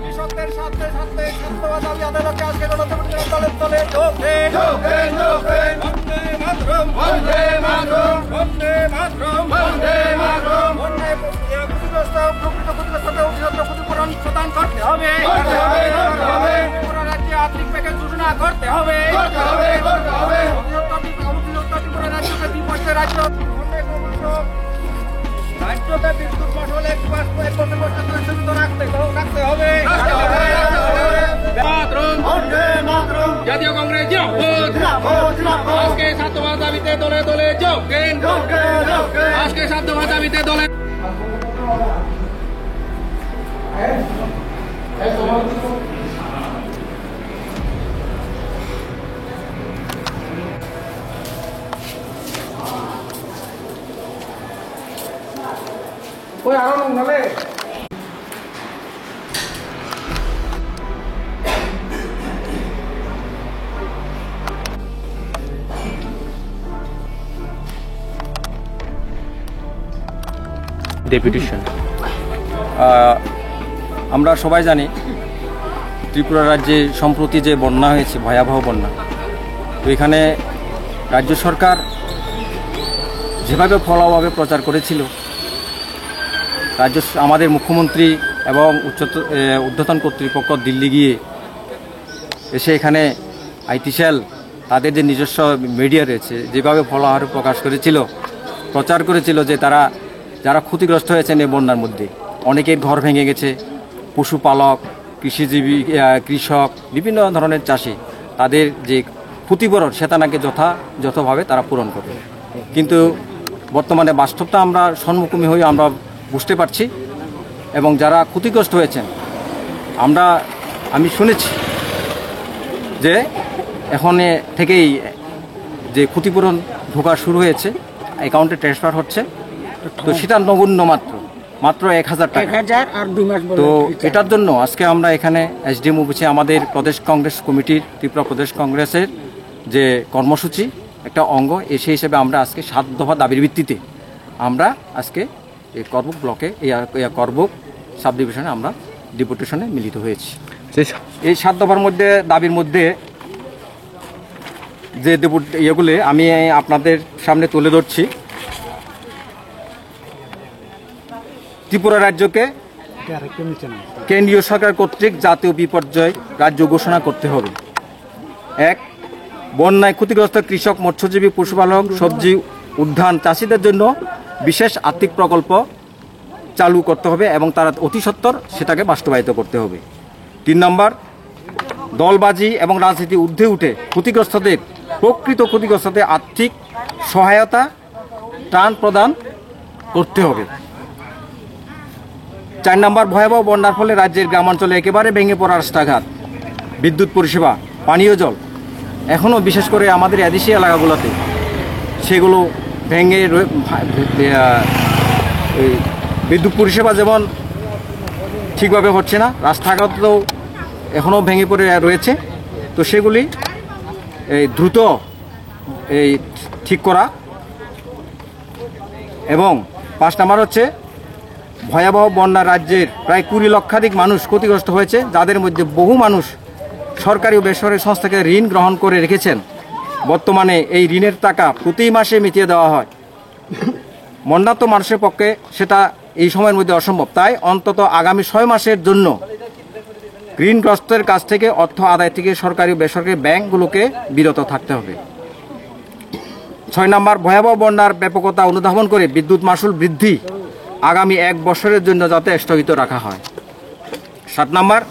কৃষকদের সাথে সাথে ছাত্রবাদী আদালতকে আজকে গণতন্ত্রের দলের তলে যোগ দেন। বন্দে মাতরম, বন্দে মাতরম, বন্দে মাতরম, বন্দে মাতরম। বন্যায় ক্ষতিগ্রস্ত প্রকৃত ক্ষতিগ্রস্তকে অতিরিক্ত ক্ষতিপূরণ প্রদান করতে হবে। ত্রিপুরা রাজ্যে আর্থিক প্যাকেজ ঘোষণা করতে হবে। অতিরিক্ত ত্রিপুরা রাজ্যকে বিপক্ষে রাজ্যকে বিদ্যুৎ মশলে 1 বছর পর্যন্ত স্থগিত রাখতে হবে। জাতীয় কংগ্রেস আজকে ছাত্রবাদ দাবিতে দলে দলে যোগ দেন। আজকে ছাত্রবাদ দাবিতে দলে ওই আরো নালে ডেপুটেশন আমরা সবাই জানি ত্রিপুরা রাজ্যে সম্প্রতি যে বন্যা হয়েছে, ভয়াবহ বন্যা, তো এখানে রাজ্য সরকার যেভাবে ফলাভাবে প্রচার করেছিল, আমাদের মুখ্যমন্ত্রী এবং ঊর্ধ্বতন কর্তৃপক্ষ দিল্লি গিয়ে এসে এখানে আইটিসেল তাদের যে নিজস্ব মিডিয়া রয়েছে যেভাবে ফলাভাবে প্রকাশ করেছিল, প্রচার করেছিল যে যারা ক্ষতিগ্রস্ত হয়েছেন এই বন্যার মধ্যে, অনেকের ঘর ভেঙে গেছে, পশুপালক, কৃষিজীবী, কৃষক, বিভিন্ন ধরনের চাষি, তাদের যে ক্ষতিপূরণ সেটা নাকি যথাযথভাবে তারা পূরণ করবে। কিন্তু বর্তমানে বাস্তবতা আমরা সম্মুখীন হয়ে আমরা বুঝতে পারছি, এবং যারা ক্ষতিগ্রস্ত হয়েছেন আমি শুনেছি যে এখন থেকেই যে ক্ষতিপূরণ ঢোকা শুরু হয়েছে, অ্যাকাউন্টে ট্রান্সফার হচ্ছে, তো সেটা নগণ্য মাত্র 1000 টাকা। তো এটার জন্য আজকে আমরা এখানে এসডিএম অফিসে আমাদের প্রদেশ কংগ্রেস কমিটির, ত্রিপুরা প্রদেশ কংগ্রেসের যে কর্মসূচি একটা অঙ্গ, সেই হিসেবে আমরা আজকে 7 দফা দাবির ভিত্তিতে আমরা আজকে এই করবুক ব্লকে, এই করবুক সাব ডিভিশনে আমরা ডেপুটেশনে মিলিত হয়েছি। এই 7 দফার মধ্যে দাবির মধ্যে যে এগুলি আমি আপনাদের সামনে তুলে ধরছি। ত্রিপুরা রাজ্যকে কেন্দ্রীয় সরকার কর্তৃক জাতীয় বিপর্যয় রাজ্য ঘোষণা করতে হবে। 1, বন্যায় ক্ষতিগ্রস্ত কৃষক, মৎস্যজীবী, পশুপালক, সবজি উদ্যান চাষিদের জন্য বিশেষ আর্থিক প্রকল্প চালু করতে হবে এবং তারা অতি সত্বর সেটাকে বাস্তবায়িত করতে হবে। 3 নম্বর, দলবাজি এবং রাজনীতি ঊর্ধ্বে উঠে প্রকৃত ক্ষতিগ্রস্তদের আর্থিক সহায়তা ত্রাণ প্রদান করতে হবে। 4 নম্বর, ভয়াবহ বন্যার ফলে রাজ্যের গ্রামাঞ্চলে একেবারে ভেঙে পড়া রাস্তাঘাট, বিদ্যুৎ পরিষেবা, পানীয় জল এখনও বিশেষ করে আমাদের এদেশি এলাকাগুলোতে সেগুলো ভেঙে, বিদ্যুৎ পরিষেবা যেমন ঠিকভাবে হচ্ছে না, রাস্তাঘাটও এখনও ভেঙে পড়ে রয়েছে, তো সেগুলি দ্রুত ঠিক করা। এবং 5 নম্বর হচ্ছে, ভয়াবহ বন্যা রাজ্যের প্রায় 20 লক্ষাধিক মানুষ ক্ষতিগ্রস্ত হয়েছে, যাদের মধ্যে বহু মানুষ সরকারি ও বেসরকারি সংস্থা থেকে ঋণ গ্রহণ করে রেখেছেন। বর্তমানে এই ঋণের টাকা প্রতি মাসে মিটিয়ে দেওয়া হয়। বন্যার্ত মানুষের পক্ষে সেটা এই সময়ের মধ্যে অসম্ভব, তাই অন্তত আগামী 6 মাসের জন্য ঋণগ্রস্তের কাছ থেকে অর্থ আদায় থেকে সরকারি ও বেসরকারি ব্যাংকগুলোকে বিরত থাকতে হবে। 6 নম্বর, ভয়াবহ বন্যার ব্যাপকতা অনুধাবন করে বিদ্যুৎ মাশুল বৃদ্ধি আগামী 1 বছরের জন্য যাতে স্থগিত রাখা হয়। 7 নম্বর,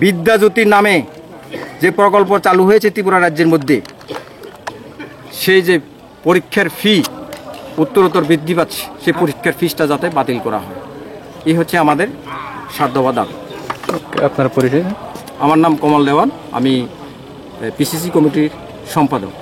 বিদ্যাজ্যোতির নামে যে প্রকল্প চালু হয়েছে ত্রিপুরা রাজ্যের মধ্যে, সেই যে পরীক্ষার ফি উত্তরোত্তর বৃদ্ধি পাচ্ছে, সেই পরীক্ষার ফিসটা যাতে বাতিল করা হয়। এই হচ্ছে আমাদের 7 দফা দাবি। আপনার পরিচয়? আমার নাম কমল দেওয়ান, আমি পিসিসি কমিটির সম্পাদক।